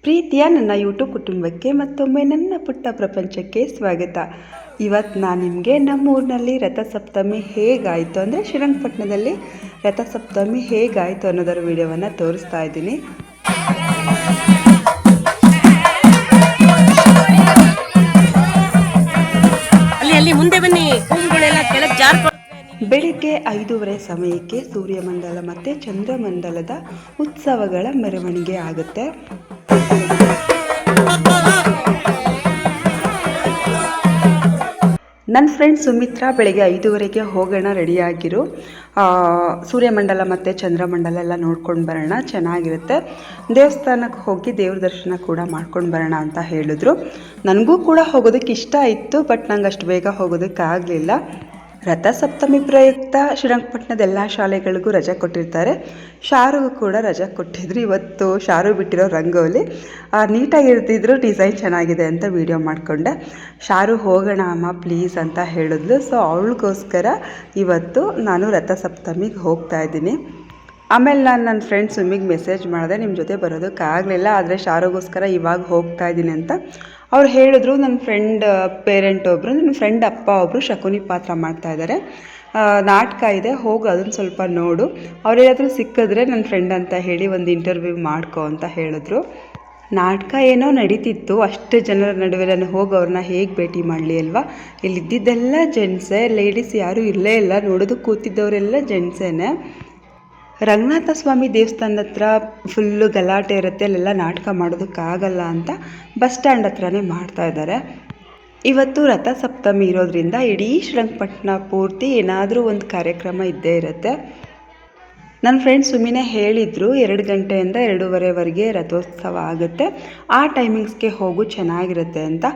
ಪ್ರೀತಿಯ ನನ್ನ ಯೂಟ್ಯೂಬ್ ಕುಟುಂಬಕ್ಕೆ ಮತ್ತೊಮ್ಮೆ ನನ್ನ ಪುಟ್ಟ ಪ್ರಪಂಚಕ್ಕೆ ಸ್ವಾಗತ. ಇವತ್ತು ನಾನು ನಿಮಗೆ ನಮ್ಮೂರಿನಲ್ಲಿ ರಥಸಪ್ತಮಿ ಹೇಗಾಯಿತು ಅಂದರೆ ಶ್ರೀರಂಗಪಟ್ಟಣದಲ್ಲಿ ರಥಸಪ್ತಮಿ ಹೇಗಾಯಿತು ಅನ್ನೋದರ ವಿಡಿಯೋವನ್ನು ತೋರಿಸ್ತಾ ಇದ್ದೀನಿ. ಮುಂದೆ ಬನ್ನಿ. ಬೆಳಿಗ್ಗೆ 5:30 ಸಮಯಕ್ಕೆ ಸೂರ್ಯಮಂಡಲ ಮತ್ತು ಚಂದ್ರಮಂಡಲದ ಉತ್ಸವಗಳ ಮೆರವಣಿಗೆ ಆಗುತ್ತೆ. ನನ್ನ ಫ್ರೆಂಡ್ ಸುಮಿತ್ರಾ ಬೆಳಗ್ಗೆ 5:30ಗೆ ಹೋಗೋಣ ರೆಡಿಯಾಗಿರು, ಸೂರ್ಯಮಂಡಲ ಮತ್ತು ಚಂದ್ರಮಂಡಲ ಎಲ್ಲ ನೋಡ್ಕೊಂಡು ಬರೋಣ, ಚೆನ್ನಾಗಿರುತ್ತೆ, ದೇವಸ್ಥಾನಕ್ಕೆ ಹೋಗಿ ದೇವ್ರ ದರ್ಶನ ಕೂಡ ಮಾಡ್ಕೊಂಡು ಬರೋಣ ಅಂತ ಹೇಳಿದ್ರು. ನನಗೂ ಕೂಡ ಹೋಗೋದಕ್ಕೆ ಇಷ್ಟ ಇತ್ತು, ಬಟ್ ನಂಗೆ ಅಷ್ಟು ಬೇಗ ಹೋಗೋದಕ್ಕಾಗಲಿಲ್ಲ. ರಥಸಪ್ತಮಿ ಪ್ರಯುಕ್ತ ಶ್ರೀರಂಗಪಟ್ಟಣದ ಎಲ್ಲ ಶಾಲೆಗಳಿಗೂ ರಜೆ ಕೊಟ್ಟಿರ್ತಾರೆ. ಶಾರುಗೂ ಕೂಡ ರಜೆ ಕೊಟ್ಟಿದ್ರು. ಇವತ್ತು ಶಾರು ಬಿಟ್ಟಿರೋ ರಂಗೋಲಿ ನೀಟಾಗಿರ್ತಿದ್ರು, ಡಿಸೈನ್ ಚೆನ್ನಾಗಿದೆ ಅಂತ ವಿಡಿಯೋ ಮಾಡಿಕೊಂಡೆ. ಶಾರು ಹೋಗೋಣ ಅಮ್ಮ ಪ್ಲೀಸ್ ಅಂತ ಹೇಳಿದ್ಲು. ಸೊ ಅವಳಿಗೋಸ್ಕರ ಇವತ್ತು ನಾನು ರಥಸಪ್ತಮಿಗೆ ಹೋಗ್ತಾ ಇದ್ದೀನಿ. ಆಮೇಲೆ ನಾನು ನನ್ನ ಫ್ರೆಂಡ್ ಸುಮ್ಮಿಗೆ ಮೆಸೇಜ್ ಮಾಡಿದೆ, ನಿಮ್ಮ ಜೊತೆ ಬರೋದಕ್ಕಾಗಲಿಲ್ಲ, ಆದರೆ ಶಾರುಗೋಸ್ಕರ ಇವಾಗ ಹೋಗ್ತಾ ಇದ್ದೀನಿ ಅಂತ. ಅವ್ರು ಹೇಳಿದ್ರು. ನನ್ನ ಫ್ರೆಂಡ್ ಪೇರೆಂಟ್ ಒಬ್ಬರು, ನನ್ನ ಫ್ರೆಂಡ್ ಅಪ್ಪ ಒಬ್ಬರು ಶಕುನಿ ಪಾತ್ರ ಮಾಡ್ತಾಯಿದ್ದಾರೆ, ನಾಟಕ ಇದೆ, ಹೋಗಿ ಅದನ್ನು ಸ್ವಲ್ಪ ನೋಡು, ಅವರೇನಾದರೂ ಸಿಕ್ಕಿದ್ರೆ ನನ್ನ ಫ್ರೆಂಡ್ ಅಂತ ಹೇಳಿ ಒಂದು ಇಂಟರ್ವ್ಯೂ ಮಾಡ್ಕೊ ಅಂತ ಹೇಳಿದ್ರು. ನಾಟಕ ಏನೋ ನಡೀತಿತ್ತು, ಅಷ್ಟು ಜನರ ನಡುವೆ ನಾನು ಹೋಗಿ ಅವ್ರನ್ನ ಹೇಗೆ ಭೇಟಿ ಮಾಡಲಿ ಅಲ್ವಾ. ಇಲ್ಲಿದ್ದೆಲ್ಲ ಜೆಂಟ್ಸೇ, ಲೇಡೀಸ್ ಯಾರೂ ಇರಲೇ ಇಲ್ಲ, ನೋಡೋದಕ್ಕೆ ಕೂತಿದ್ದವರೆಲ್ಲ ಜೆಂಟ್ಸೇನೆ. ರಂಗನಾಥ ಸ್ವಾಮಿ ದೇವಸ್ಥಾನದ ಹತ್ರ ಫುಲ್ಲು ಗಲಾಟೆ ಇರುತ್ತೆ, ಅಲ್ಲೆಲ್ಲ ನಾಟಕ ಮಾಡೋದಕ್ಕಾಗಲ್ಲ ಅಂತ ಬಸ್ ಸ್ಟ್ಯಾಂಡ್ ಹತ್ರನೇ ಮಾಡ್ತಾಯಿದ್ದಾರೆ. ಇವತ್ತು ರಥಸಪ್ತಮಿ ಇರೋದ್ರಿಂದ ಇಡೀ ಶ್ರೀರಂಗಪಟ್ಟಣ ಪೂರ್ತಿ ಏನಾದರೂ ಒಂದು ಕಾರ್ಯಕ್ರಮ ಇದ್ದೇ ಇರುತ್ತೆ. ನನ್ನ ಫ್ರೆಂಡ್ ಸುಮಿನೇ ಹೇಳಿದರು 2 ಗಂಟೆಯಿಂದ 2:30ವರೆಗೆ ರಥೋತ್ಸವ ಆಗುತ್ತೆ, ಆ ಟೈಮಿಂಗ್ಸ್ಗೆ ಹೋಗು ಚೆನ್ನಾಗಿರುತ್ತೆ ಅಂತ.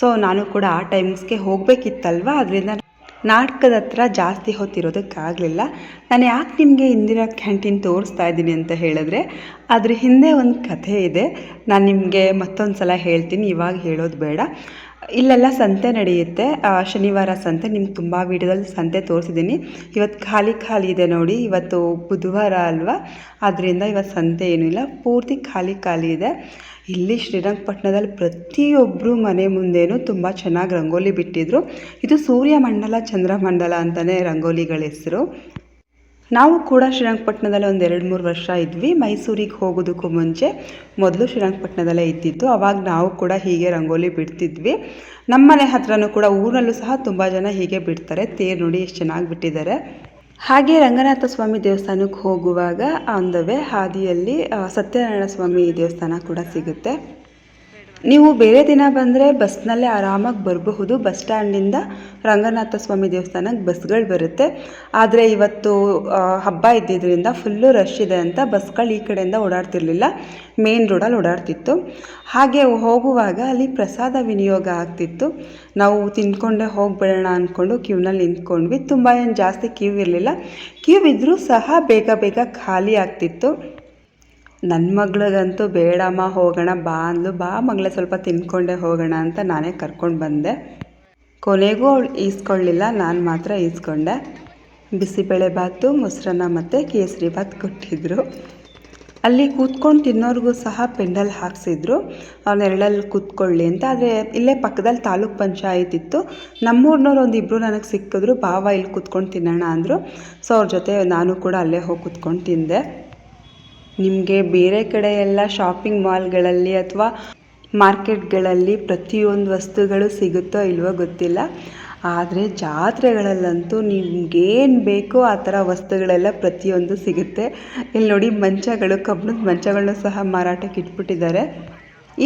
ಸೊ ನಾನು ಕೂಡ ಆ ಟೈಮಿಂಗ್ಸ್ಗೆ ಹೋಗಬೇಕಿತ್ತಲ್ವ, ಅದರಿಂದ ನಾಟಕದ ಹತ್ರ ಜಾಸ್ತಿ ಹೊತ್ತಿರೋದಕ್ಕಾಗಲಿಲ್ಲ. ನಾನು ಯಾಕೆ ನಿಮಗೆ ಇಂದಿರಾ ಕ್ಯಾಂಟೀನ್ ತೋರಿಸ್ತಾ ಇದ್ದೀನಿ ಅಂತ ಹೇಳಿದ್ರೆ, ಅದ್ರ ಹಿಂದೆ ಒಂದು ಕಥೆ ಇದೆ, ನಾನು ನಿಮಗೆ ಮತ್ತೊಂದು ಸಲ ಹೇಳ್ತೀನಿ, ಇವಾಗ ಹೇಳೋದು ಬೇಡ. ಇಲ್ಲೆಲ್ಲ ಸಂತೆ ನಡೆಯುತ್ತೆ, ಶನಿವಾರ ಸಂತೆ, ನಿಮ್ಗೆ ತುಂಬ ವಿಡಿಯೋದಲ್ಲಿ ಸಂತೆ ತೋರಿಸಿದ್ದೀನಿ. ಇವತ್ತು ಖಾಲಿ ಇದೆ ನೋಡಿ, ಇವತ್ತು ಬುಧವಾರ ಅಲ್ವಾ, ಆದ್ದರಿಂದ ಇವತ್ತು ಸಂತೆ ಏನೂ ಇಲ್ಲ, ಪೂರ್ತಿ ಖಾಲಿ ಇದೆ. ಇಲ್ಲಿ ಶ್ರೀರಂಗಪಟ್ಟಣದಲ್ಲಿ ಪ್ರತಿಯೊಬ್ಬರು ಮನೆ ಮುಂದೆನೂ ತುಂಬ ಚೆನ್ನಾಗಿ ರಂಗೋಲಿ ಬಿಟ್ಟಿದ್ರು. ಇದು ಸೂರ್ಯಮಂಡಲ ಚಂದ್ರಮಂಡಲ ಅಂತಲೇ ರಂಗೋಲಿಗಳ ಹೆಸರು. ನಾವು ಕೂಡ ಶ್ರೀರಂಗಪಟ್ಟಣದಲ್ಲಿ ಒಂದು 2-3 ವರ್ಷ ಇದ್ವಿ. ಮೈಸೂರಿಗೆ ಹೋಗೋದಕ್ಕೂ ಮುಂಚೆ ಮೊದಲು ಶ್ರೀರಂಗಪಟ್ಟಣದಲ್ಲೇ ಇದ್ದಿತ್ತು, ಅವಾಗ ನಾವು ಕೂಡ ಹೀಗೆ ರಂಗೋಲಿ ಬಿಡ್ತಿದ್ವಿ. ನಮ್ಮನೆ ಹತ್ರನೂ ಕೂಡ ಊರಲ್ಲೂ ಸಹ ತುಂಬ ಜನ ಹೀಗೆ ಬಿಡ್ತಾರೆ. ತೇರು ನೋಡಿ ಎಷ್ಟು ಚೆನ್ನಾಗಿ ಬಿಟ್ಟಿದ್ದಾರೆ. ಹಾಗೆ ರಂಗನಾಥ ಸ್ವಾಮಿ ದೇವಸ್ಥಾನಕ್ಕೆ ಹೋಗುವಾಗ ಆನ್ ದ ವೇ ಹಾದಿಯಲ್ಲಿ ಸತ್ಯನಾರಾಯಣ ಸ್ವಾಮಿ ದೇವಸ್ಥಾನ ಕೂಡ ಸಿಗುತ್ತೆ. ನೀವು ಬೇರೆ ದಿನ ಬಂದರೆ ಬಸ್ನಲ್ಲೇ ಆರಾಮಾಗಿ ಬರಬಹುದು. ಬಸ್ ಸ್ಟ್ಯಾಂಡಿಂದ ರಂಗನಾಥ ಸ್ವಾಮಿ ದೇವಸ್ಥಾನಕ್ಕೆ ಬಸ್ಗಳು ಬರುತ್ತೆ. ಆದರೆ ಇವತ್ತು ಹಬ್ಬ ಇದ್ದಿದ್ದರಿಂದ ಫುಲ್ಲು ರಶ್ ಇದೆ ಅಂತ ಬಸ್ಗಳು ಈ ಕಡೆಯಿಂದ ಓಡಾಡ್ತಿರ್ಲಿಲ್ಲ, ಮೇನ್ ರೋಡಲ್ಲಿ ಓಡಾಡ್ತಿತ್ತು. ಹಾಗೆ ಹೋಗುವಾಗ ಅಲ್ಲಿ ಪ್ರಸಾದ ವಿನಿಯೋಗ ಆಗ್ತಿತ್ತು. ನಾವು ತಿಂದ್ಕೊಂಡೇ ಹೋಗಿಬಿಡೋಣ ಅಂದ್ಕೊಂಡು ಕ್ಯೂನಲ್ಲಿ ನಿಂತ್ಕೊಂಡ್ವಿ. ತುಂಬ ಏನು ಜಾಸ್ತಿ ಕ್ಯೂ ಇರಲಿಲ್ಲ, ಕ್ಯೂ ಇದ್ದರೂ ಸಹ ಬೇಗ ಖಾಲಿ ಆಗ್ತಿತ್ತು. ನನ್ನ ಮಗಳಿಗಂತೂ ಬೇಡಮ್ಮ ಹೋಗೋಣ ಬಾ ಅಂದ್ಲು. ಬಾ ಮಗಳೇ ಸ್ವಲ್ಪ ತಿನ್ಕೊಂಡೇ ಹೋಗೋಣ ಅಂತ ನಾನೇ ಕರ್ಕೊಂಡು ಬಂದೆ. ಕೊನೆಗೂ ಅವಳು ಈಸ್ಕೊಳ್ಳಿಲ್ಲ, ನಾನು ಮಾತ್ರ ಈಸ್ಕೊಂಡೆ. ಬಿಸಿಬೇಳೆ ಬಾತು, ಮೊಸರನ್ನ ಮತ್ತು ಕೇಸರಿ ಬಾತ್ ಕೊಟ್ಟಿದ್ದರು. ಅಲ್ಲಿ ಕೂತ್ಕೊಂಡು ತಿನ್ನೋರಿಗೂ ಸಹ ಪೆಂಡಲ್ ಹಾಕ್ಸಿದ್ರು, ನೆರಳಲ್ಲಿ ಕೂತ್ಕೊಳ್ಳಿ ಅಂತ. ಆದರೆ ಇಲ್ಲೇ ಪಕ್ಕದಲ್ಲಿ ತಾಲೂಕ್ ಪಂಚಾಯತ್ ಇತ್ತು, ನಮ್ಮೂರಿನವ್ರು ಒಂದು 2 ನನಗೆ ಸಿಕ್ಕಿದ್ರು. ಬಾವ ಇಲ್ಲಿ ಕೂತ್ಕೊಂಡು ತಿನ್ನೋಣ ಅಂದರು. ಸೊ ಅವ್ರ ಜೊತೆ ನಾನು ಕೂಡ ಅಲ್ಲೇ ಹೋಗಿ ಕೂತ್ಕೊಂಡು ತಿಂದೆ. ನಿಮಗೆ ಬೇರೆ ಕಡೆ ಎಲ್ಲ ಶಾಪಿಂಗ್ ಮಾಲ್ಗಳಲ್ಲಿ ಅಥವಾ ಮಾರ್ಕೆಟ್ಗಳಲ್ಲಿ ಪ್ರತಿಯೊಂದು ವಸ್ತುಗಳು ಸಿಗುತ್ತೋ ಇಲ್ವೋ ಗೊತ್ತಿಲ್ಲ, ಆದರೆ ಜಾತ್ರೆಗಳಲ್ಲಂತೂ ನಿಮಗೇನು ಬೇಕೋ ಆ ಥರ ವಸ್ತುಗಳೆಲ್ಲ ಪ್ರತಿಯೊಂದು ಸಿಗುತ್ತೆ. ಇಲ್ಲಿ ನೋಡಿ ಮಂಚಗಳು, ಕಬ್ಬಿಣದ ಮಂಚಗಳನ್ನೂ ಸಹ ಮಾರಾಟಕ್ಕೆ ಇಟ್ಬಿಟ್ಟಿದ್ದಾರೆ.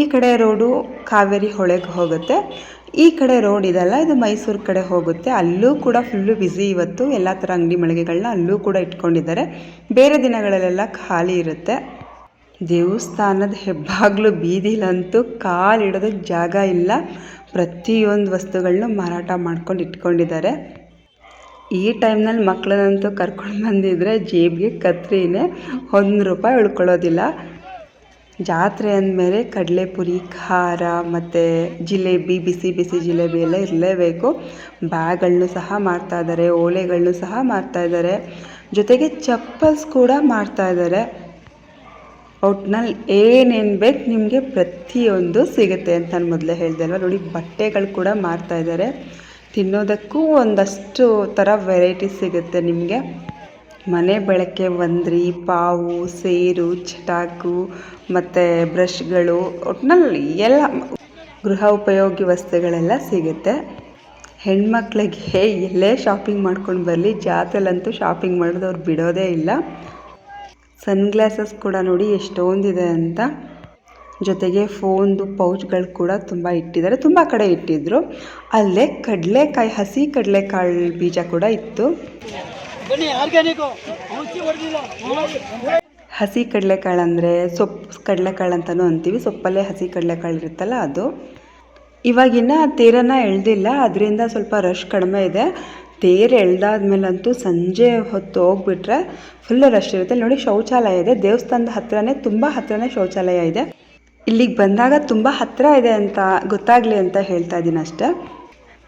ಈ ಕಡೆ ರೋಡು ಕಾವೇರಿ ಹೊಳೆಗೆ ಹೋಗುತ್ತೆ, ಈ ಕಡೆ ರೋಡ್ ಇದೆಲ್ಲ ಇದು ಮೈಸೂರು ಕಡೆ ಹೋಗುತ್ತೆ. ಅಲ್ಲೂ ಕೂಡ ಫುಲ್ಲು ಬ್ಯುಸಿ ಇವತ್ತು, ಎಲ್ಲ ಥರ ಅಂಗಡಿ ಮಳಿಗೆಗಳನ್ನ ಅಲ್ಲೂ ಕೂಡ ಇಟ್ಕೊಂಡಿದ್ದಾರೆ. ಬೇರೆ ದಿನಗಳಲ್ಲೆಲ್ಲ ಖಾಲಿ ಇರುತ್ತೆ. ದೇವಸ್ಥಾನದ ಹೆಬ್ಬಾಗ್ಲು ಬೀದಿಲಂತೂ ಕಾಲಿಡೋದಕ್ಕೆ ಜಾಗ ಇಲ್ಲ, ಪ್ರತಿಯೊಂದು ವಸ್ತುಗಳನ್ನೂ ಮಾರಾಟ ಮಾಡ್ಕೊಂಡು ಇಟ್ಕೊಂಡಿದ್ದಾರೆ. ಈ ಟೈಮ್ನಲ್ಲಿ ಮಕ್ಕಳನ್ನಂತೂ ಕರ್ಕೊಂಡು ಬಂದಿದ್ರೆ ಜೇಬಿಗೆ ಕತ್ರಿನೇ, ₹1 ಉಳ್ಕೊಳ್ಳೋದಿಲ್ಲ. ಜಾತ್ರೆ ಅಂದಮೇಲೆ ಕಡಲೆಪುರಿ, ಖಾರ ಮತ್ತು ಜಿಲೇಬಿ, ಬಿಸಿ ಜಿಲೇಬಿ ಎಲ್ಲ ಇರಲೇಬೇಕು. ಬ್ಯಾಗ್ಗಳನ್ನು ಸಹ ಮಾಡ್ತಾಯಿದ್ದಾರೆ, ಓಲೆಗಳನ್ನು ಸಹ ಮಾಡ್ತಾಯಿದ್ದಾರೆ, ಜೊತೆಗೆ ಚಪ್ಪಲ್ಸ್ ಕೂಡ ಮಾಡ್ತಾಯಿದ್ದಾರೆ. ಒಟ್ನಲ್ಲಿ ಏನೇನು ಬೇಕು ನಿಮಗೆ ಪ್ರತಿಯೊಂದು ಸಿಗುತ್ತೆ ಅಂತ ನಾನು ಮೊದಲೇ ಹೇಳಿದೆ ಅಲ್ವಾ. ನೋಡಿ ಬಟ್ಟೆಗಳು ಕೂಡ ಮಾರ್ತಾ ಇದ್ದಾರೆ. ತಿನ್ನೋದಕ್ಕೂ ಒಂದಷ್ಟು ಥರ ವೆರೈಟೀಸ್ ಸಿಗುತ್ತೆ ನಿಮಗೆ. ಮನೆ ಬಳಕೆ ಒಂದ್ರಿ, ಪಾವು, ಸೇರು, ಚಟಾಕು ಮತ್ತು ಬ್ರಷ್ಗಳು, ಒಟ್ಟಿನಲ್ಲಿ ಎಲ್ಲ ಗೃಹ ಉಪಯೋಗಿ ವಸ್ತುಗಳೆಲ್ಲ ಸಿಗುತ್ತೆ. ಹೆಣ್ಮಕ್ಳಿಗೆ ಎಲ್ಲೇ ಶಾಪಿಂಗ್ ಮಾಡ್ಕೊಂಡು ಬರಲಿ, ಜಾತ್ರೆಲಂತೂ ಶಾಪಿಂಗ್ ಮಾಡೋದು ಅವ್ರು ಬಿಡೋದೇ ಇಲ್ಲ. ಸನ್ಗ್ಲಾಸಸ್ ಕೂಡ ನೋಡಿ ಎಷ್ಟೊಂದಿದೆ ಅಂತ. ಜೊತೆಗೆ ಫೋನ್ದು ಪೌಚ್ಗಳು ಕೂಡ ತುಂಬ ಇಟ್ಟಿದ್ದಾರೆ. ತುಂಬ ಕಡೆ ಇಟ್ಟಿದ್ರು. ಅಲ್ಲೇ ಕಡಲೆಕಾಯಿ, ಹಸಿ ಕಡಲೆಕಾಳು ಬೀಜ ಕೂಡ ಇತ್ತು. ಹಸಿ ಕಡಲೆಕಾಳು ಅಂದರೆ ಸೊಪ್ಪು ಕಡಲೆಕಾಳು ಅಂತಲೂ ಅಂತೀವಿ. ಸೊಪ್ಪಲ್ಲೇ ಹಸಿ ಕಡಲೆಕಾಳು ಇರುತ್ತಲ್ಲ ಅದು. ಇವಾಗಿನ್ನ ತೇರನ್ನು ಎಳೆದಿಲ್ಲ, ಅದರಿಂದ ಸ್ವಲ್ಪ ರಶ್ ಕಡಿಮೆ ಇದೆ. ತೇರು ಎಳ್ದಾದ್ಮೇಲಂತೂ ಸಂಜೆ ಹೊತ್ತು ಹೋಗ್ಬಿಟ್ರೆ ಫುಲ್ಲು ರಶ್ ಇರುತ್ತೆ. ನೋಡಿ ಶೌಚಾಲಯ ಇದೆ, ದೇವಸ್ಥಾನದ ಹತ್ರನೇ, ತುಂಬ ಹತ್ರನೇ ಶೌಚಾಲಯ ಇದೆ. ಇಲ್ಲಿಗೆ ಬಂದಾಗ ತುಂಬ ಹತ್ತಿರ ಇದೆ ಅಂತ ಗೊತ್ತಾಗಲಿ ಅಂತ ಹೇಳ್ತಾ ಇದ್ದೀನಿ ಅಷ್ಟೆ.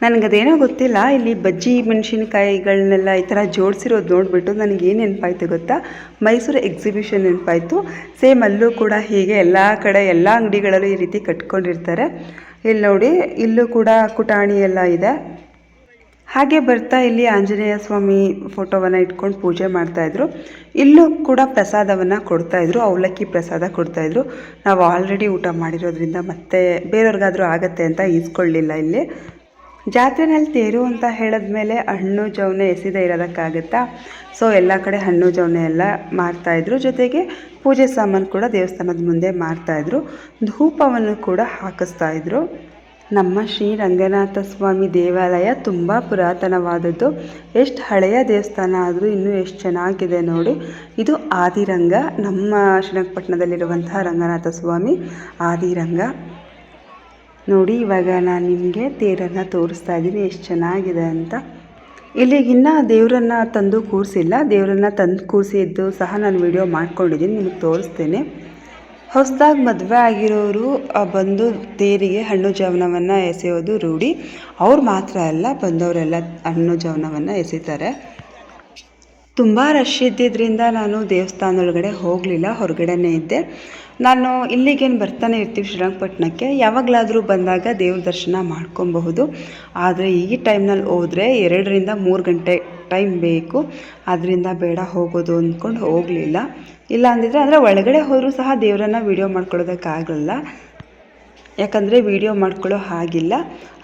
ನನಗದೇನೋ ಗೊತ್ತಿಲ್ಲ, ಇಲ್ಲಿ ಬಜ್ಜಿ ಮೆಣಸಿನ್ಕಾಯಿಗಳನ್ನೆಲ್ಲ ಈ ಥರ ಜೋಡಿಸಿರೋದು ನೋಡಿಬಿಟ್ಟು ನನಗೇನು ನೆನಪಾಯ್ತು ಗೊತ್ತಾ, ಮೈಸೂರು ಎಕ್ಸಿಬಿಷನ್ ನೆನಪಾಯಿತು. ಸೇಮ್ ಅಲ್ಲೂ ಕೂಡ ಹೀಗೆ ಎಲ್ಲ ಕಡೆ ಎಲ್ಲ ಅಂಗಡಿಗಳಲ್ಲೂ ಈ ರೀತಿ ಕಟ್ಕೊಂಡಿರ್ತಾರೆ. ಇಲ್ಲಿ ನೋಡಿ, ಇಲ್ಲೂ ಕೂಡ ಕುಟಾಣಿ ಎಲ್ಲ ಇದೆ. ಹಾಗೆ ಬರ್ತಾ ಇಲ್ಲಿ ಆಂಜನೇಯ ಸ್ವಾಮಿ ಫೋಟೋವನ್ನು ಇಟ್ಕೊಂಡು ಪೂಜೆ ಮಾಡ್ತಾಯಿದ್ರು. ಇಲ್ಲೂ ಕೂಡ ಪ್ರಸಾದವನ್ನು ಕೊಡ್ತಾಯಿದ್ರು, ಅವಲಕ್ಕಿ ಪ್ರಸಾದ ಕೊಡ್ತಾಯಿದ್ರು. ನಾವು ಆಲ್ರೆಡಿ ಊಟ ಮಾಡಿರೋದ್ರಿಂದ ಮತ್ತೆ ಬೇರೆಯವ್ರಿಗಾದರೂ ಆಗತ್ತೆ ಅಂತ ಈಸ್ಕೊಳ್ಳಿಲ್ಲ. ಇಲ್ಲಿ ಜಾತ್ರೆನಲ್ಲಿ ತೇರು ಅಂತ ಹೇಳಿದ್ಮೇಲೆ ಹಣ್ಣು ಜವನೆ ಎಸೆದೇ ಇರೋದಕ್ಕಾಗುತ್ತಾ. ಸೊ ಎಲ್ಲ ಕಡೆ ಹಣ್ಣು ಜವನೆ ಎಲ್ಲ ಮಾರ್ತಾಯಿದ್ರು. ಜೊತೆಗೆ ಪೂಜೆ ಸಾಮಾನು ಕೂಡ ದೇವಸ್ಥಾನದ ಮುಂದೆ ಮಾರ್ತಾಯಿದ್ರು. ಧೂಪವನ್ನು ಕೂಡ ಹಾಕಿಸ್ತಾಯಿದ್ರು. ನಮ್ಮ ಶ್ರೀ ರಂಗನಾಥ ಸ್ವಾಮಿ ದೇವಾಲಯ ತುಂಬ ಪುರಾತನವಾದದ್ದು. ಎಷ್ಟು ಹಳೆಯ ದೇವಸ್ಥಾನ ಆದರೂ ಇನ್ನೂ ಎಷ್ಟು ಚೆನ್ನಾಗಿದೆ ನೋಡಿ. ಇದು ಆದಿರಂಗ, ನಮ್ಮ ಶ್ರೀರಂಗಪಟ್ಟಣದಲ್ಲಿರುವಂತಹ ರಂಗನಾಥ ಸ್ವಾಮಿ ಆದಿರಂಗ. ನೋಡಿ ಇವಾಗ ನಾನು ನಿಮಗೆ ತೇರನ್ನು ತೋರಿಸ್ತಾ ಇದ್ದೀನಿ ಎಷ್ಟು ಚೆನ್ನಾಗಿದೆ ಅಂತ. ಇಲ್ಲಿಗಿನ್ನ ದೇವರನ್ನು ತಂದು ಕೂರಿಸಿಲ್ಲ. ದೇವರನ್ನು ತಂದು ಕೂರಿಸಿದ್ದು ಸಹ ನಾನು ವಿಡಿಯೋ ಮಾಡ್ಕೊಂಡಿದ್ದೀನಿ, ನಿಮಗೆ ತೋರಿಸ್ತೇನೆ. ಹೊಸದಾಗಿ ಮದುವೆ ಆಗಿರೋರು ಬಂದು ತೇರಿಗೆ ಹಣ್ಣು ಜವನವನ್ನು ಎಸೆಯೋದು ರೂಢಿ. ಅವ್ರು ಮಾತ್ರ ಅಲ್ಲ, ಬಂದವರೆಲ್ಲ ಹಣ್ಣು ಜವನವನ್ನು ಎಸೆತಾರೆ. ತುಂಬ ರಶ್ ಇದ್ದಿದ್ದರಿಂದ ನಾನು ದೇವಸ್ಥಾನದೊಳಗಡೆ ಹೋಗಲಿಲ್ಲ, ಹೊರಗಡೆನೇ ಇದ್ದೆ. ನಾನು ಇಲ್ಲಿಗೇನು ಬರ್ತಾನೆ ಇರ್ತೀವಿ ಶ್ರೀರಂಗಪಟ್ಟಣಕ್ಕೆ, ಯಾವಾಗಲಾದರೂ ಬಂದಾಗ ದೇವ್ರ ದರ್ಶನ ಮಾಡ್ಕೊಬಹುದು. ಆದರೆ ಈ ಟೈಮ್ನಲ್ಲಿ ಹೋದರೆ 2ರಿಂದ 3 ಗಂಟೆ ಟೈಮ್ ಬೇಕು. ಅದರಿಂದ ಬೇಡ ಹೋಗೋದು ಅಂದ್ಕೊಂಡು ಹೋಗಲಿಲ್ಲ. ಇಲ್ಲ ಅಂದಿದ್ರೆ ಅಂದರೆ ಒಳಗಡೆ ಹೋದರೂ ಸಹ ದೇವರನ್ನು ವೀಡಿಯೋ ಮಾಡ್ಕೊಳ್ಳೋದಕ್ಕಾಗಲ್ಲ, ಯಾಕಂದರೆ ವೀಡಿಯೋ ಮಾಡ್ಕೊಳ್ಳೋ ಹಾಗಿಲ್ಲ.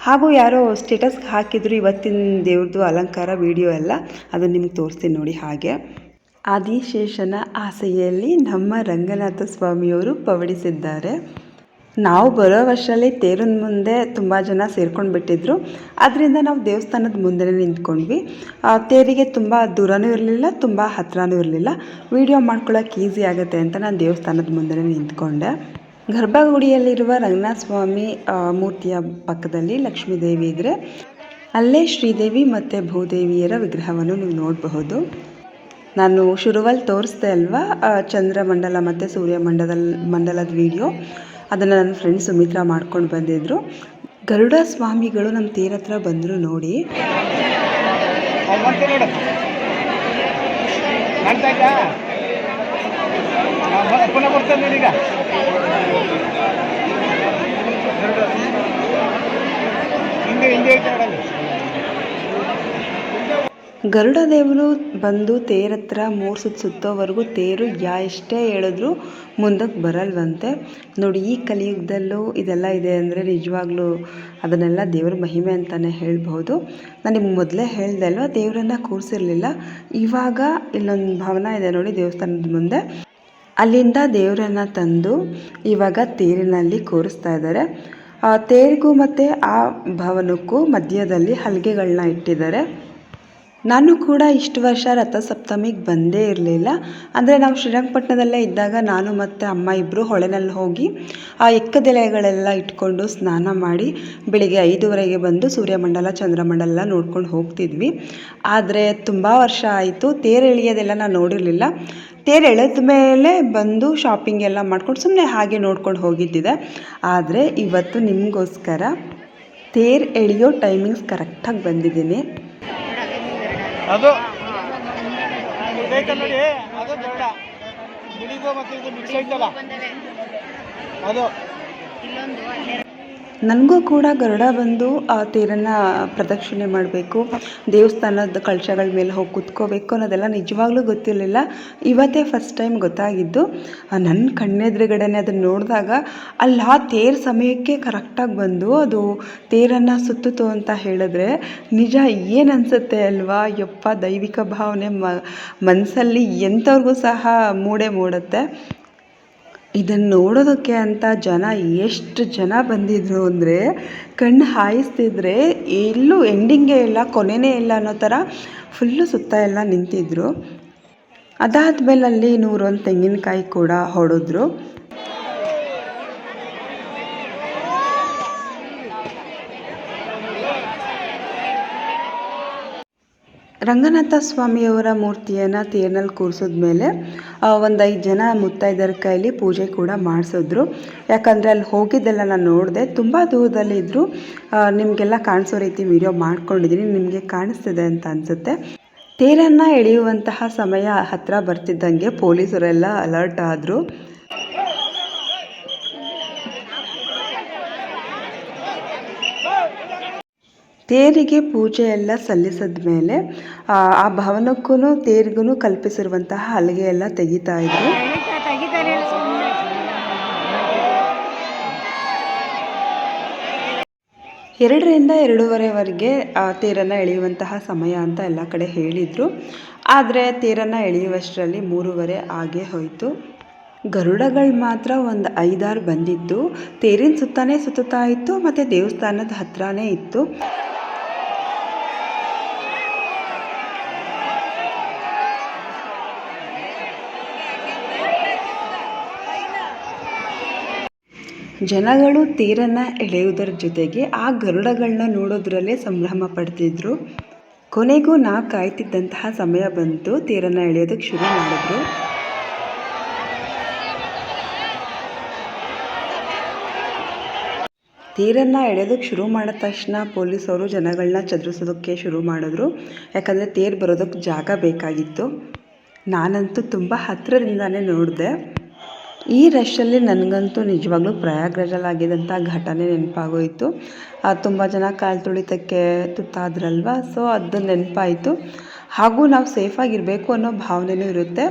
ಹಾಗೂ ಯಾರೋ ಸ್ಟೇಟಸ್ಗೆ ಹಾಕಿದ್ರು ಇವತ್ತಿನ ದೇವ್ರದ್ದು ಅಲಂಕಾರ ವೀಡಿಯೋ ಎಲ್ಲ, ಅದನ್ನು ನಿಮಗೆ ತೋರಿಸ್ತೀನಿ ನೋಡಿ. ಹಾಗೆ ಆದಿಶೇಷನ ಆಸೆಯಲ್ಲಿ ನಮ್ಮ ರಂಗನಾಥ ಸ್ವಾಮಿಯವರು ಪವಡಿಸಿದ್ದಾರೆ. ನಾವು ಬರೋ ವರ್ಷದಲ್ಲಿ ತೇರಿನ ಮುಂದೆ ತುಂಬ ಜನ ಸೇರ್ಕೊಂಡು ಬಿಟ್ಟಿದ್ರು. ಅದರಿಂದ ನಾವು ದೇವಸ್ಥಾನದ ಮುಂದೆನೇ ನಿಂತ್ಕೊಂಡ್ವಿ. ತೇರಿಗೆ ತುಂಬ ದೂರನೂ ಇರಲಿಲ್ಲ, ತುಂಬ ಹತ್ತಿರನೂ ಇರಲಿಲ್ಲ. ವೀಡಿಯೋ ಮಾಡ್ಕೊಳ್ಳೋಕೆ ಈಸಿ ಆಗುತ್ತೆ ಅಂತ ನಾನು ದೇವಸ್ಥಾನದ ಮುಂದೆನೇ ನಿಂತ್ಕೊಂಡೆ. ಗರ್ಭಗುಡಿಯಲ್ಲಿರುವ ರಂಗನಾಥ ಸ್ವಾಮಿ ಮೂರ್ತಿಯ ಪಕ್ಕದಲ್ಲಿ ಲಕ್ಷ್ಮೀದೇವಿ ಇದ್ದರೆ, ಅಲ್ಲೇ ಶ್ರೀದೇವಿ ಮತ್ತು ಭೂದೇವಿಯರ ವಿಗ್ರಹವನ್ನು ನೀವು ನೋಡಬಹುದು. ನಾನು ಶುರುವಲ್ಲಿ ತೋರಿಸ್ದೆ ಅಲ್ವಾ ಚಂದ್ರಮಂಡಲ ಮತ್ತು ಮಂಡಲದ ವಿಡಿಯೋ, ಅದನ್ನು ನನ್ನ ಫ್ರೆಂಡ್ ಸುಮಿತ್ರಾ ಮಾಡ್ಕೊಂಡು ಬಂದಿದ್ದರು. ಗರುಡ ಸ್ವಾಮಿಗಳು ನಮ್ಮ ತೇರ ಹತ್ರ ಬಂದರು ನೋಡಿ. ಗರುಡ ದೇವರು ಬಂದು ತೇರ ಹತ್ರ 3 ಸುತ್ತು ಸುತ್ತೋವರೆಗೂ ತೇರು ಎಷ್ಟೇ ಹೇಳಿದ್ರು ಮುಂದಕ್ಕೆ ಬರಲ್ವಂತೆ. ನೋಡಿ ಈ ಕಲಿಯುಗದಲ್ಲೂ ಇದೆಲ್ಲ ಇದೆ ಅಂದರೆ ನಿಜವಾಗ್ಲೂ ಅದನ್ನೆಲ್ಲ ದೇವ್ರ ಮಹಿಮೆ ಅಂತಲೇ ಹೇಳ್ಬೋದು. ನಾನು ನಿಮ್ಗೆ ಮೊದಲೇ ಹೇಳ್ದೆ ಅಲ್ವಾ, ದೇವರನ್ನು ಕೂರಿಸಿರಲಿಲ್ಲ. ಇವಾಗ ಇಲ್ಲೊಂದು ಭವನ ಇದೆ ನೋಡಿ ದೇವಸ್ಥಾನದ ಮುಂದೆ, ಅಲ್ಲಿಂದ ದೇವರನ್ನು ತಂದು ಇವಾಗ ತೇರಿನಲ್ಲಿ ಕೂರಿಸ್ತಾ ಇದ್ದಾರೆ. ತೇರಿಗೂ ಮತ್ತು ಆ ಭವನಕ್ಕೂ ಮಧ್ಯದಲ್ಲಿ ಹಲಗೆಗಳನ್ನ ಇಟ್ಟಿದ್ದಾರೆ. ನಾನು ಕೂಡ ಇಷ್ಟು ವರ್ಷ ರಥಸಪ್ತಮಿಗೆ ಬಂದೇ ಇರಲಿಲ್ಲ. ಅಂದರೆ ನಾವು ಶ್ರೀರಂಗಪಟ್ಟಣದಲ್ಲೇ ಇದ್ದಾಗ ನಾನು ಮತ್ತು ಅಮ್ಮ ಇಬ್ಬರು ಹೊಳೆನಲ್ಲಿ ಹೋಗಿ ಆ ಎಕ್ಕದೆಲೆಗಳೆಲ್ಲ ಇಟ್ಕೊಂಡು ಸ್ನಾನ ಮಾಡಿ ಬೆಳಿಗ್ಗೆ 5:30ಗೆ ಬಂದು ಸೂರ್ಯಮಂಡಲ ಚಂದ್ರಮಂಡಲ ನೋಡ್ಕೊಂಡು ಹೋಗ್ತಿದ್ವಿ. ಆದರೆ ತುಂಬ ವರ್ಷ ಆಯಿತು, ತೇರು ಎಳೆಯೋದೆಲ್ಲ ನಾನು ನೋಡಿರಲಿಲ್ಲ. ತೇರು ಎಳೆದ ಮೇಲೆ ಬಂದು ಶಾಪಿಂಗ್ ಎಲ್ಲ ಮಾಡ್ಕೊಂಡು ಸುಮ್ಮನೆ ಹಾಗೆ ನೋಡ್ಕೊಂಡು ಹೋಗಿದ್ದಿದೆ. ಆದರೆ ಇವತ್ತು ನಿಮಗೋಸ್ಕರ ತೇರು ಎಳೆಯೋ ಟೈಮಿಂಗ್ಸ್ ಕರೆಕ್ಟಾಗಿ ಬಂದಿದ್ದೀನಿ. ಅದು ನೋಡಿ, ಅದು ಬೇಡ ಬಿಳಿಗೂ ಮತ್ತು ಇದು ಮಿಕ್ಸ್ ಐತಲ್ಲ ಅದು ನನಗೂ ಕೂಡ ಗರುಡ ಬಂದು ಆ ತೇರನ್ನು ಪ್ರದಕ್ಷಿಣೆ ಮಾಡಬೇಕು, ದೇವಸ್ಥಾನದ ಕಳಶಗಳ ಮೇಲೆ ಹೋಗಿ ಕುತ್ಕೋಬೇಕು ಅನ್ನೋದೆಲ್ಲ ನಿಜವಾಗ್ಲೂ ಗೊತ್ತಿರಲಿಲ್ಲ. ಇವತ್ತೇ ಫಸ್ಟ್ ಟೈಮ್ ಗೊತ್ತಾಗಿದ್ದು. ನನ್ನ ಕಣ್ಣೆದುರುಗಡೆನೆ ಅದನ್ನು ನೋಡಿದಾಗ ಅಲ್ಲಿ ಆ ತೇರು ಸಮಯಕ್ಕೆ ಕರೆಕ್ಟಾಗಿ ಬಂದು ಅದು ತೇರನ್ನು ಸುತ್ತಿತು ಅಂತ ಹೇಳಿದ್ರೆ ನಿಜ ಏನು ಅನಿಸುತ್ತೆ ಅಲ್ವಾ? ಯಪ್ಪ, ದೈವಿಕ ಭಾವನೆ ಮನಸ್ಸಲ್ಲಿ ಎಂಥವ್ರಿಗೂ ಸಹ ಮೂಡುತ್ತೆ. ಇದನ್ನು ನೋಡೋದಕ್ಕೆ ಅಂತ ಜನ ಎಷ್ಟು ಜನ ಬಂದಿದ್ರು ಅಂದರೆ ಕಣ್ಣು ಹಾಯಿಸ್ತಿದ್ರೆ ಎಲ್ಲೂ ಎಂಡಿಂಗೇ ಇಲ್ಲ, ಕೊನೆಯೇ ಇಲ್ಲ ಅನ್ನೋ ಥರ ಫುಲ್ಲು ಸುತ್ತ ಎಲ್ಲ ನಿಂತಿದ್ರು. ಅದಾದಮೇಲೆ ಅಲ್ಲಿ 101 ತೆಂಗಿನಕಾಯಿ ಕೂಡ ಹೊಡೆದ್ರು. ರಂಗನಾಥ ಸ್ವಾಮಿಯವರ ಮೂರ್ತಿಯನ್ನು ತೇರಿನಲ್ಲಿ ಕೂರಿಸಿದ್ಮೇಲೆ ಒಂದು 5 ಜನ ಮುತ್ತೈದರ ಕೈಲಿ ಪೂಜೆ ಕೂಡ ಮಾಡಿಸಿದ್ರು. ಯಾಕಂದರೆ ಅಲ್ಲಿ ಹೋಗಿದ್ದೆಲ್ಲ ನಾನು ನೋಡಿದೆ, ತುಂಬ ದೂರದಲ್ಲಿದ್ದರು. ನಿಮಗೆಲ್ಲ ಕಾಣಿಸೋ ರೀತಿ ವಿಡಿಯೋ ಮಾಡ್ಕೊಂಡಿದ್ದೀನಿ, ನಿಮಗೆ ಕಾಣಿಸ್ತಿದೆ ಅಂತ ಅನಿಸುತ್ತೆ. ತೇರನ್ನು ಎಳೆಯುವಂತಹ ಸಮಯ ಹತ್ತಿರ ಬರ್ತಿದ್ದಂಗೆ ಪೊಲೀಸರೆಲ್ಲ ಅಲರ್ಟ್ ಆದರು. ತೇರಿಗೆ ಪೂಜೆ ಎಲ್ಲ ಸಲ್ಲಿಸಿದ ಮೇಲೆ ಆ ಭವನಕ್ಕೂ ತೇರಿಗೂ ಕಲ್ಪಿಸಿರುವಂತಹ ಹಲಗೆ ಎಲ್ಲ ತೆಗಿತಾ ಇದ್ರು. 2ರಿಂದ 2:15ವರೆಗೆ ತೇರನ್ನು ಎಳೆಯುವಂತಹ ಸಮಯ ಅಂತ ಎಲ್ಲ ಕಡೆ ಹೇಳಿದರು. ಆದರೆ ತೇರನ್ನು ಎಳೆಯುವಷ್ಟರಲ್ಲಿ 3:30 ಆಗೇ ಹೋಯಿತು. ಗರುಡಗಳು ಮಾತ್ರ ಒಂದು 5-6 ಬಂದಿತ್ತು. ತೇರಿನ ಸುತ್ತಾನೇ ಸುತ್ತಾ ಇತ್ತು ಮತ್ತು ದೇವಸ್ಥಾನದ ಹತ್ರನೇ ಇತ್ತು. ಜನಗಳು ತೇರನ್ನು ಎಳೆಯುವುದರ ಜೊತೆಗೆ ಆ ಗರುಡಗಳನ್ನ ನೋಡೋದ್ರಲ್ಲೇ ಸಂಭ್ರಮ ಪಡ್ತಿದ್ರು. ಕೊನೆಗೂ ನಾವು ಕಾಯ್ತಿದ್ದಂತಹ ಸಮಯ ಬಂತು, ತೇರನ್ನು ಎಳೆಯೋದಕ್ಕೆ ಶುರು ಮಾಡಿದ್ರು. ತೇರನ್ನು ಎಳೆಯೋದಕ್ಕೆ ಶುರು ಮಾಡಿದ ತಕ್ಷಣ ಪೊಲೀಸವರು ಜನಗಳನ್ನ ಚದುರಿಸೋದಕ್ಕೆ ಶುರು ಮಾಡಿದ್ರು. ಯಾಕಂದರೆ ತೇರು ಬರೋದಕ್ಕೆ ಜಾಗ ಬೇಕಾಗಿತ್ತು. ನಾನಂತೂ ತುಂಬ ಹತ್ತಿರದಿಂದನೇ ನೋಡಿದೆ. ಈ ರಶಲ್ಲಿ ನನಗಂತೂ ನಿಜವಾಗ್ಲೂ ಪ್ರಯಾಗ್ರಾಜಲ್ಲಾಗಿದ್ದಂಥ ಘಟನೆ ನೆನಪಾಗೋಯಿತು. ತುಂಬ ಜನ ಕಾಲು ತುಳಿತಕ್ಕೆ ತುತ್ತಾದ್ರಲ್ವ, ಸೊ ಅದು ನೆನಪಾಯಿತು. ಹಾಗೂ ನಾವು ಸೇಫಾಗಿರಬೇಕು ಅನ್ನೋ ಭಾವನೆಯೂ ಇರುತ್ತೆ.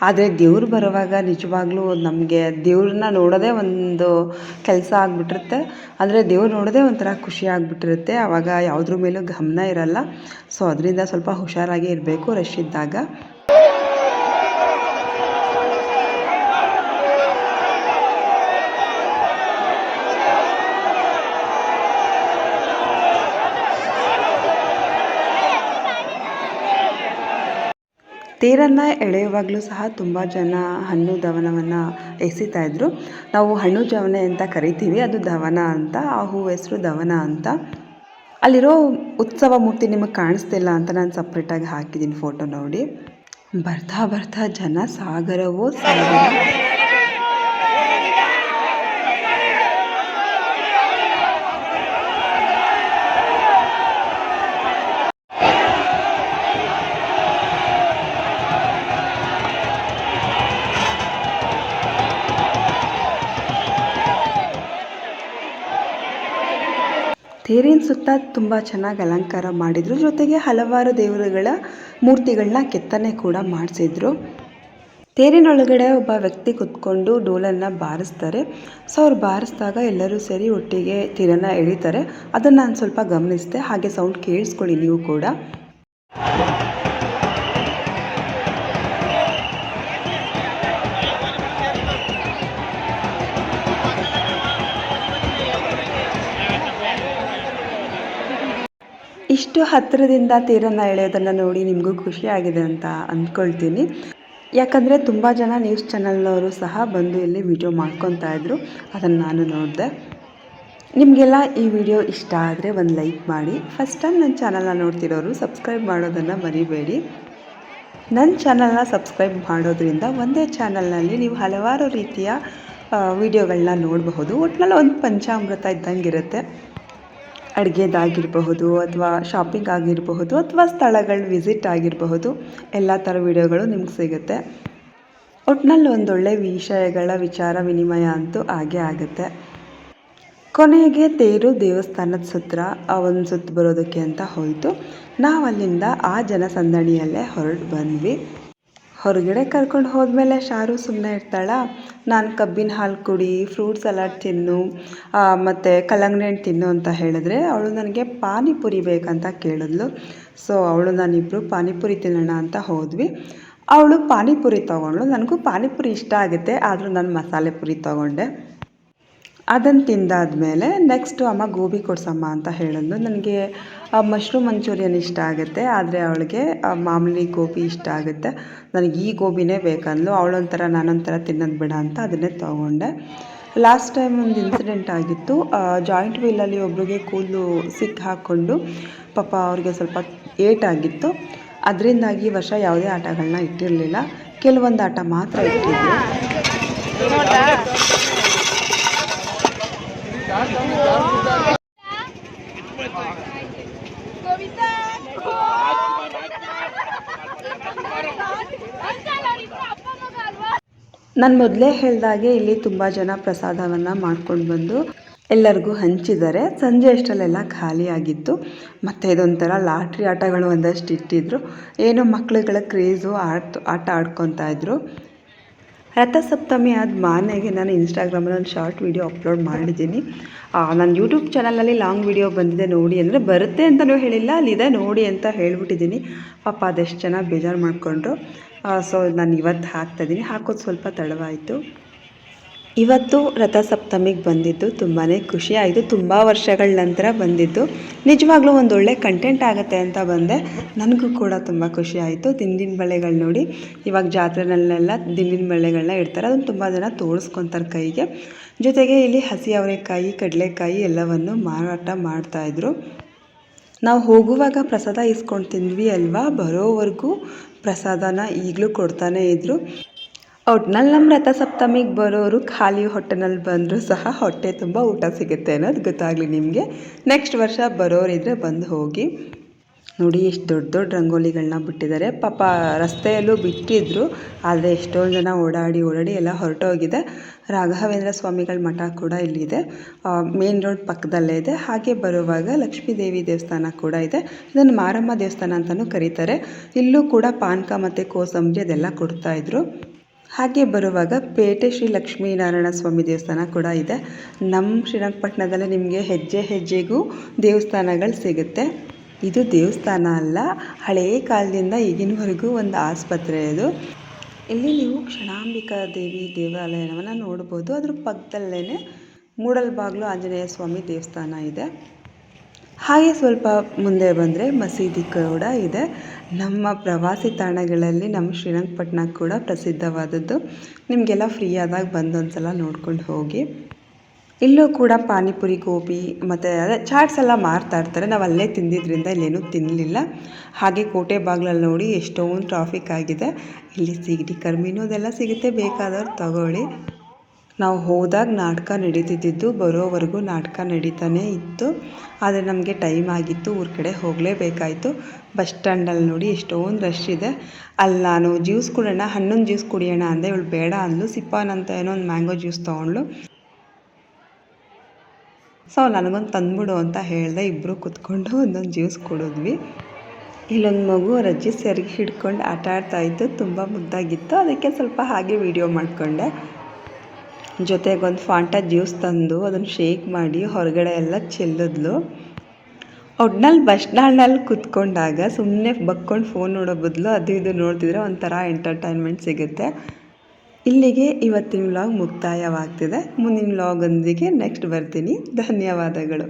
ಆದರೆ ದೇವ್ರು ಬರುವಾಗ ನಿಜವಾಗ್ಲೂ ನಮಗೆ ದೇವ್ರನ್ನ ನೋಡೋದೇ ಒಂದು ಕೆಲಸ ಆಗಿಬಿಟ್ಟಿರುತ್ತೆ. ಅಂದರೆ ದೇವ್ರು ನೋಡೋದೇ ಒಂಥರ ಖುಷಿ ಆಗಿಬಿಟ್ಟಿರುತ್ತೆ. ಆವಾಗ ಯಾವುದ್ರ ಮೇಲೂ ಗಮನ ಇರಲ್ಲ. ಸೊ ಅದರಿಂದ ಸ್ವಲ್ಪ ಹುಷಾರಾಗಿ ಇರಬೇಕು ರಶ್ ಇದ್ದಾಗ. ತೇರನ್ನು ಎಳೆಯುವಾಗಲೂ ಸಹ ತುಂಬ ಜನ ಹಣ್ಣು ದವನವನ್ನು ಎಸಿತಾಯಿದ್ರು. ನಾವು ಹಣ್ಣು ಜವನೆ ಅಂತ ಕರಿತೀವಿ, ಅದು ದವನ ಅಂತ. ಆ ಹೂವು ಹೆಸರು ದವನ ಅಂತ. ಅಲ್ಲಿರೋ ಉತ್ಸವ ಮೂರ್ತಿ ನಿಮಗೆ ಕಾಣಿಸ್ತಿಲ್ಲ ಅಂತ ನಾನು ಸಪ್ರೇಟಾಗಿ ಹಾಕಿದ್ದೀನಿ, ಫೋಟೋ ನೋಡಿ. ಬರ್ತಾ ಬರ್ತಾ ಜನ ಸಾಗರವೋ ಸಾಗರ. ತೇರಿನ ಸುತ್ತ ತುಂಬ ಚೆನ್ನಾಗಿ ಅಲಂಕಾರ ಮಾಡಿದರು. ಜೊತೆಗೆ ಹಲವಾರು ದೇವರುಗಳ ಮೂರ್ತಿಗಳನ್ನ ಕೆತ್ತನೆ ಕೂಡ ಮಾಡಿಸಿದ್ರು. ತೇರಿನೊಳಗಡೆ ಒಬ್ಬ ವ್ಯಕ್ತಿ ಕುತ್ಕೊಂಡು ಡೋಲನ್ನು ಬಾರಿಸ್ತಾರೆ. ಸೊ ಅವ್ರು ಬಾರಿಸಿದಾಗ ಎಲ್ಲರೂ ಸೇರಿ ಒಟ್ಟಿಗೆ ತೇರನ್ನು ಎಳಿತಾರೆ. ಅದನ್ನು ನಾನು ಸ್ವಲ್ಪ ಗಮನಿಸಿದೆ. ಹಾಗೆ ಸೌಂಡ್ ಕೇಳಿಸ್ಕೊಳ್ಳಿ ನೀವು ಕೂಡ. ಇಷ್ಟು ಹತ್ತಿರದಿಂದ ತೇರನ್ನು ಎಳೆಯೋದನ್ನು ನೋಡಿ ನಿಮಗೂ ಖುಷಿಯಾಗಿದೆ ಅಂತ ಅಂದ್ಕೊಳ್ತೀನಿ. ಯಾಕಂದರೆ ತುಂಬ ಜನ ನ್ಯೂಸ್ ಚಾನಲ್ನವರು ಸಹ ಬಂದು ಇಲ್ಲಿ ವಿಡಿಯೋ ಮಾಡ್ಕೊತಾ ಇದ್ರು. ಅದನ್ನು ನಾನು ನೋಡಿದೆ. ನಿಮಗೆಲ್ಲ ಈ ವಿಡಿಯೋ ಇಷ್ಟ ಆದರೆ ಒಂದು ಲೈಕ್ ಮಾಡಿ. ಫಸ್ಟ್ ಟೈಮ್ ನನ್ನ ಚಾನಲ್ನ ನೋಡ್ತಿರೋರು ಸಬ್ಸ್ಕ್ರೈಬ್ ಮಾಡೋದನ್ನು ಮರಿಬೇಡಿ. ನನ್ನ ಚಾನಲ್ನ ಸಬ್ಸ್ಕ್ರೈಬ್ ಮಾಡೋದ್ರಿಂದ ಒಂದೇ ಚಾನಲ್ನಲ್ಲಿ ನೀವು ಹಲವಾರು ರೀತಿಯ ವಿಡಿಯೋಗಳನ್ನ ನೋಡಬಹುದು. ಒಟ್ಟಿನಲ್ಲಿ ಒಂದು ಪಂಚಾಮೃತ ಇದ್ದಂಗಿರುತ್ತೆ. ಅಡುಗೆದಾಗಿರಬಹುದು, ಅಥವಾ ಶಾಪಿಂಗ್ ಆಗಿರಬಹುದು, ಅಥವಾ ಸ್ಥಳಗಳ ವಿಸಿಟ್ ಆಗಿರಬಹುದು, ಎಲ್ಲ ಥರ ವಿಡಿಯೋಗಳು ನಿಮ್ಗೆ ಸಿಗುತ್ತೆ. ಒಟ್ಟಿನಲ್ಲಿ ಒಂದೊಳ್ಳೆ ವಿಷಯಗಳ ವಿಚಾರ ವಿನಿಮಯ ಅಂತೂ ಆಗೇ ಆಗುತ್ತೆ. ಕೊನೆಗೆ ತೇರು ದೇವಸ್ಥಾನದ ಸುತ್ತ ಒಂದು ಸುತ್ತು ಬರೋದಕ್ಕೆ ಅಂತ ಹೋಯಿತು. ನಾವು ಅಲ್ಲಿಂದ ಆ ಜನಸಂದಣಿಯಲ್ಲೇ ಹೊರಟು ಬಂದ್ವಿ. ಹೊರಗಡೆ ಕರ್ಕೊಂಡು ಹೋದ್ಮೇಲೆ ಶಾರು ಸುಮ್ಮನೆ ಇರ್ತಾಳ. ನಾನು ಕಬ್ಬಿನ ಹಾಲು ಕುಡಿ, ಫ್ರೂಟ್ ಸಲಾಡ್ ತಿನ್ನು ಮತ್ತು ಕಲ್ಲಂಗಡಿ ಹಣ್ಣು ತಿನ್ನು ಅಂತ ಹೇಳಿದ್ರೆ ಅವಳು ನನಗೆ ಪಾನಿಪುರಿ ಬೇಕಂತ ಕೇಳಿದ್ಲು. ಸೊ ಅವಳು ನಾನಿಬ್ಬರು ಪಾನಿಪುರಿ ತಿನ್ನೋಣ ಅಂತ ಹೋದ್ವಿ. ಅವಳು ಪಾನಿಪುರಿ ತೊಗೊಂಡ್ಳು. ನನಗೂ ಪಾನಿಪುರಿ ಇಷ್ಟ ಆಗುತ್ತೆ, ಆದರೂ ನಾನು ಮಸಾಲೆ ಪುರಿ ತೊಗೊಂಡೆ. ಅದನ್ನು ತಿಂದಾದ್ಮೇಲೆ ನೆಕ್ಸ್ಟು ಅಮ್ಮ ಗೋಬಿ ಕೊಡ್ಸಮ್ಮ ಅಂತ ಹೇಳಿದ್ಲು. ನನಗೆ ಮಶ್ರೂಮ್ ಮಂಚೂರಿಯನ್ ಇಷ್ಟ ಆಗುತ್ತೆ, ಆದರೆ ಅವಳಿಗೆ ಮಾಮೂಲಿ ಗೋಬಿ ಇಷ್ಟ ಆಗುತ್ತೆ. ನನಗೆ ಈ ಗೋಬಿನೇ ಬೇಕಂದ್ಲು. ಅವಳೊಂಥರ ನಾನೊಂಥರ ತಿನ್ನೋದು ಬೇಡ ಅಂತ ಅದನ್ನೇ ತೊಗೊಂಡೆ. ಲಾಸ್ಟ್ ಟೈಮ್ ಒಂದು ಇನ್ಸಿಡೆಂಟ್ ಆಗಿತ್ತು. ಜಾಯಿಂಟ್ ವೀಲಲ್ಲಿ ಒಬ್ರಿಗೆ ಕೂದಲು ಸಿಕ್ಕಿ ಹಾಕ್ಕೊಂಡು ಪಾಪ ಅವ್ರಿಗೆ ಸ್ವಲ್ಪ ಏಟಾಗಿತ್ತು. ಅದರಿಂದಾಗಿ ಈ ವರ್ಷ ಯಾವುದೇ ಆಟಗಳನ್ನ ಇಟ್ಟಿರಲಿಲ್ಲ, ಕೆಲವೊಂದು ಆಟ ಮಾತ್ರ ಇಟ್ಟಿದ್ರು. ನಾನು ಮೊದಲೇ ಹೇಳಿದಾಗೆ ಇಲ್ಲಿ ತುಂಬ ಜನ ಪ್ರಸಾದವನ್ನು ಮಾಡ್ಕೊಂಡು ಬಂದು ಎಲ್ಲರಿಗೂ ಹಂಚಿದ್ದಾರೆ. ಸಂಜೆ ಅಷ್ಟರಲ್ಲೆಲ್ಲ ಖಾಲಿಯಾಗಿತ್ತು. ಮತ್ತು ಇದೊಂಥರ ಲಾಟ್ರಿ ಆಟಗಳು ಒಂದಷ್ಟು ಇಟ್ಟಿದ್ರು. ಏನೋ ಮಕ್ಕಳುಗಳ ಕ್ರೇಜು ಆಟ ಆಡ್ಕೊತಾ ಇದ್ರು. ರಥಸಪ್ತಮಿ ಆದ ಮಾನೆಗೆ ನಾನು ಇನ್ಸ್ಟಾಗ್ರಾಮಲ್ಲಿ ಒಂದು ಶಾರ್ಟ್ ವಿಡಿಯೋ ಅಪ್ಲೋಡ್ ಮಾಡಿದ್ದೀನಿ. ನನ್ನ ಯೂಟ್ಯೂಬ್ ಚಾನಲಲ್ಲಿ ಲಾಂಗ್ ವಿಡಿಯೋ ಬಂದಿದೆ ನೋಡಿ ಅಂದರೆ, ಬರುತ್ತೆ ಅಂತಲೂ ಹೇಳಿಲ್ಲ, ಅಲ್ಲಿದೆ ನೋಡಿ ಅಂತ ಹೇಳ್ಬಿಟ್ಟಿದ್ದೀನಿ. ಪಾಪ ಅದೆಷ್ಟು ಜನ ಬೇಜಾರು ಮಾಡಿಕೊಂಡ್ರು. ಸೊ ನಾನು ಇವತ್ತು ಹಾಕ್ತಾಯಿದ್ದೀನಿ. ಹಾಕೋದು ಸ್ವಲ್ಪ ತಡವಾಯಿತು. ಇವತ್ತು ರಥಸಪ್ತಮಿಗೆ ಬಂದಿದ್ದು ತುಂಬಾ ಖುಷಿ ಆಯಿತು. ತುಂಬ ವರ್ಷಗಳ ನಂತರ ಬಂದಿದ್ದು, ನಿಜವಾಗ್ಲೂ ಒಂದೊಳ್ಳೆ ಕಂಟೆಂಟ್ ಆಗುತ್ತೆ ಅಂತ ಬಂದೆ. ನನಗೂ ಕೂಡ ತುಂಬ ಖುಷಿ ಆಯಿತು. ದಿಂಡಿನ ಬಳೆಗಳು ನೋಡಿ, ಇವಾಗ ಜಾತ್ರೆನಲ್ಲೆಲ್ಲ ದಿಂಡಿನ ಬಳೆಗಳನ್ನ ಇಡ್ತಾರೆ, ಅದನ್ನು ತುಂಬ ಜನ ತೋರಿಸ್ಕೊತಾರೆ ಕೈಗೆ. ಜೊತೆಗೆ ಇಲ್ಲಿ ಹಸಿ ಅವರೆಕಾಯಿ, ಕಡಲೆಕಾಯಿ ಎಲ್ಲವನ್ನು ಮಾರಾಟ ಮಾಡ್ತಾಯಿದ್ರು. ನಾವು ಹೋಗುವಾಗ ಪ್ರಸಾದ ಇಸ್ಕೊಂಡು ತಿಂದ್ವಿ ಅಲ್ವಾ, ಬರೋವರೆಗೂ ಪ್ರಸಾದನ ಈಗಲೂ ಕೊಡ್ತಾನೇ ಇದ್ದರು. ಒಟ್ನಲ್ಲಿ ನಮ್ಮ ರಥಸಪ್ತಮಿಗೆ ಬರೋರು ಖಾಲಿ ಹೊಟ್ಟೆನಲ್ಲಿ ಬಂದರೂ ಸಹ ಹೊಟ್ಟೆ ತುಂಬ ಊಟ ಸಿಗುತ್ತೆ ಅನ್ನೋದು ಗೊತ್ತಾಗಲಿ ನಿಮಗೆ. ನೆಕ್ಸ್ಟ್ ವರ್ಷ ಬರೋರಿದ್ರೆ ಬಂದು ಹೋಗಿ. ನೋಡಿ ಎಷ್ಟು ದೊಡ್ಡ ದೊಡ್ಡ ರಂಗೋಲಿಗಳನ್ನ ಬಿಟ್ಟಿದ್ದಾರೆ. ಪಾಪ ರಸ್ತೆಯಲ್ಲೂ ಬಿಟ್ಟಿದ್ರು, ಆದರೆ ಎಷ್ಟೊಂದು ಜನ ಓಡಾಡಿ ಎಲ್ಲ ಹೊರಟೋಗಿದೆ. ರಾಘವೇಂದ್ರ ಸ್ವಾಮಿಗಳ ಮಠ ಕೂಡ ಇಲ್ಲಿದೆ, ಮೇನ್ ರೋಡ್ ಪಕ್ಕದಲ್ಲೇ ಇದೆ. ಹಾಗೆ ಬರುವಾಗ ಲಕ್ಷ್ಮೀದೇವಿ ದೇವಸ್ಥಾನ ಕೂಡ ಇದೆ. ಇದನ್ನು ಮಾರಮ್ಮ ದೇವಸ್ಥಾನ ಅಂತಲೂ ಕರೀತಾರೆ. ಇಲ್ಲೂ ಕೂಡ ಪಾನಕ ಮತ್ತು ಕೋಸಂಬರಿ ಅದೆಲ್ಲ ಕೊಡ್ತಾಯಿದ್ರು. ಹಾಗೆ ಬರುವಾಗ ಪೇಟೆ ಶ್ರೀ ಲಕ್ಷ್ಮೀನಾರಾಯಣ ಸ್ವಾಮಿ ದೇವಸ್ಥಾನ ಕೂಡ ಇದೆ. ನಮ್ಮ ಶ್ರೀರಂಗಪಟ್ಟಣದಲ್ಲಿ ನಿಮಗೆ ಹೆಜ್ಜೆ ಹೆಜ್ಜೆಗೂ ದೇವಸ್ಥಾನಗಳು ಸಿಗುತ್ತೆ. ಇದು ದೇವಸ್ಥಾನ ಅಲ್ಲ, ಹಳೆಯ ಕಾಲದಿಂದ ಈಗಿನವರೆಗೂ ಒಂದು ಆಸ್ಪತ್ರೆ ಇದು. ಇಲ್ಲಿ ನೀವು ಕ್ಷಣಾಂಬಿಕಾ ದೇವಿ ದೇವಾಲಯವನ್ನು ನೋಡ್ಬೋದು. ಅದ್ರ ಪಕ್ಕದಲ್ಲೇ ಮೂಡಲ್ಬಾಗ್ಲು ಆಂಜನೇಯ ಸ್ವಾಮಿ ದೇವಸ್ಥಾನ ಇದೆ. ಹಾಗೆ ಸ್ವಲ್ಪ ಮುಂದೆ ಬಂದರೆ ಮಸೀದಿ ಕೂಡ ಇದೆ. ನಮ್ಮ ಪ್ರವಾಸಿ ತಾಣಗಳಲ್ಲಿ ನಮ್ಮ ಶ್ರೀರಂಗಪಟ್ಟಣ ಕೂಡ ಪ್ರಸಿದ್ಧವಾದದ್ದು. ನಿಮಗೆಲ್ಲ ಫ್ರೀ ಆದಾಗ ಬಂದೊಂದ್ಸಲ ನೋಡ್ಕೊಂಡು ಹೋಗಿ. ಇಲ್ಲೂ ಕೂಡ ಪಾನಿಪುರಿ, ಗೋಬಿ ಮತ್ತು ಅದೇ ಚಾಟ್ಸ್ ಎಲ್ಲ ಮಾರ್ತಾ ಇರ್ತಾರೆ. ನಾವು ಅಲ್ಲೇ ತಿಂದಿದ್ದರಿಂದ ಇಲ್ಲೇನೂ ತಿನ್ನಲಿಲ್ಲ. ಹಾಗೆ ಕೋಟೆ ಬಾಗಿಲಲ್ಲಿ ನೋಡಿ ಎಷ್ಟೊಂದು ಟ್ರಾಫಿಕ್ ಆಗಿದೆ. ಇಲ್ಲಿ ಸಿಗಡಿ ಕರ್ಮೀನು ಅದೆಲ್ಲ ಸಿಗುತ್ತೆ, ಬೇಕಾದವ್ರು ತಗೊಳ್ಳಿ. ನಾವು ಹೋದಾಗ ನಾಟಕ ನಡೀತಿದ್ದು, ಬರೋವರೆಗೂ ನಾಟಕ ನಡೀತಾನೇ ಇತ್ತು. ಆದರೆ ನಮಗೆ ಟೈಮ್ ಆಗಿತ್ತು, ಊರ ಕಡೆ ಹೋಗಲೇಬೇಕಾಯಿತು. ಬಸ್ ಸ್ಟ್ಯಾಂಡಲ್ಲಿ ನೋಡಿ ಎಷ್ಟೊಂದು ರಶ್ ಇದೆ. ಅಲ್ಲಿ ನಾನು ಜ್ಯೂಸ್ ಕುಡಿಯೋಣ, ಹಣ್ಣಿನ ಜ್ಯೂಸ್ ಕುಡಿಯೋಣ ಅಂದೆ, ಇವಳು ಬೇಡ ಅಂದ್ಲು. ಸಿಪ್ಪಾನ್ ಅಂತ ಏನೋ ಒಂದು ಮ್ಯಾಂಗೋ ಜ್ಯೂಸ್ ತೊಗೊಂಡ್ಳು. ಸೊ ನನಗೊಂದು ತಂದ್ಬಿಡು ಅಂತ ಹೇಳಿದೆ. ಇಬ್ಬರು ಕುತ್ಕೊಂಡು ಒಂದೊಂದು ಜ್ಯೂಸ್ ಕುಡಿದ್ವಿ. ಇಲ್ಲೊಂದು ಮಗು ಅವ್ರ ಅಜ್ಜಿ ಸೆರಗಿ ಹಿಡ್ಕೊಂಡು ಆಟ ಆಡ್ತಾಯಿತ್ತು, ತುಂಬ ಮುದ್ದಾಗಿತ್ತು. ಅದಕ್ಕೆ ಸ್ವಲ್ಪ ಹಾಗೆ ವಿಡಿಯೋ ಮಾಡಿಕೊಂಡೆ. ಜೊತೆಗೊಂದು ಫಾಂಟಾ ಜ್ಯೂಸ್ ತಂದು ಅದನ್ನು ಶೇಕ್ ಮಾಡಿ ಹೊರಗಡೆ ಎಲ್ಲ ಚೆಲ್ಲಿದ್ಲು. ಒಟ್ನಲ್ಲಿ ಬಸ್ ಸ್ಟ್ಯಾಂಡಲ್ಲಿ ಕುತ್ಕೊಂಡಾಗ ಸುಮ್ಮನೆ ಬಕ್ಕೊಂಡು ಫೋನ್ ನೋಡೋ ಬದಲು ಅದು ಇದು ನೋಡ್ತಿದ್ರೆ ಒಂಥರ ಎಂಟರ್ಟೈನ್ಮೆಂಟ್ ಸಿಗುತ್ತೆ. ಇಲ್ಲಿಗೆ ಇವತ್ತಿನ ವ್ಲಾಗ್ ಮುಕ್ತಾಯವಾಗ್ತಿದೆ. ಮುಂದಿನ ವ್ಲಾಗೊಂದಿಗೆ ನೆಕ್ಸ್ಟ್ ಬರ್ತೀನಿ. ಧನ್ಯವಾದಗಳು.